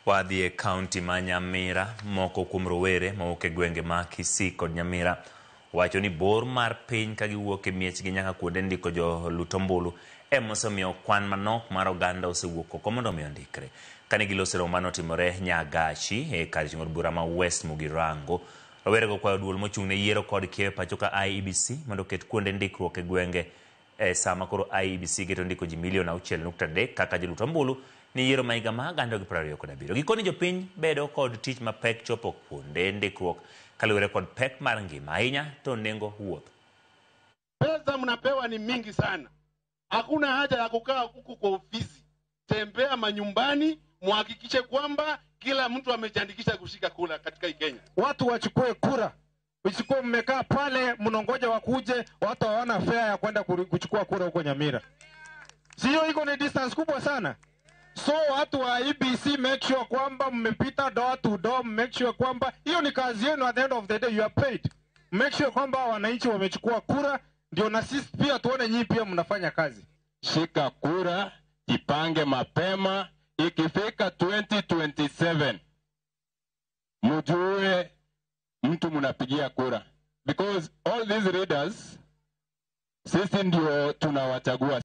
Wadhi e kaunti ma Nyamira, moko kuom rowere mawuok e gwenge ma Kisii kod Nyamira wacho ni bor mar piny ka giwuok e miechgi nyaka kuonde ndiko jolut ombulu emosemiyo kwan manok mar oganda osewuok oko mondo omi ondikre. Kane giloso romo manotimore Nyagachi e kar jing'ad bura ma West Mugirango, rowerego kwayo duol mochung' ne yiero kod kiewo pacho ka IEBC mondo oket kuonde ndikruok e gwenge sama koro IEBC geto ndiko ji milion 6.3 kaka jolut ombulu ni yiero ma higa ma 2027. Gikoni jopiny bedo kod tich mapek chopo kuonde ndikruok kaluwore kod pek mar ngima, ahinya to nengo wuoth. Pesa mnapewa ni mingi sana. Hakuna haja ya kukaa huku kwa ofisi. Tembea manyumbani, muhakikishe kwamba kila mtu amejiandikisha kushika kura katika Kenya. Watu wachukue kura. Usiku mmekaa pale mnongoja wakuje, watu hawana fare ya kwenda kuchukua kura huko Nyamira. Sio iko ni distance kubwa sana. So watu wa IEBC make sure kwamba mmepita door to door, make sure kwamba hiyo ni kazi yenu, at the end of the day you are paid. Make sure kwamba wananchi wamechukua kura, ndio na sisi pia tuone nyinyi pia mnafanya kazi. Shika kura, ipange mapema, ikifika 2027 mjue mtu mnapigia kura, because all these leaders sisi ndio tunawachagua.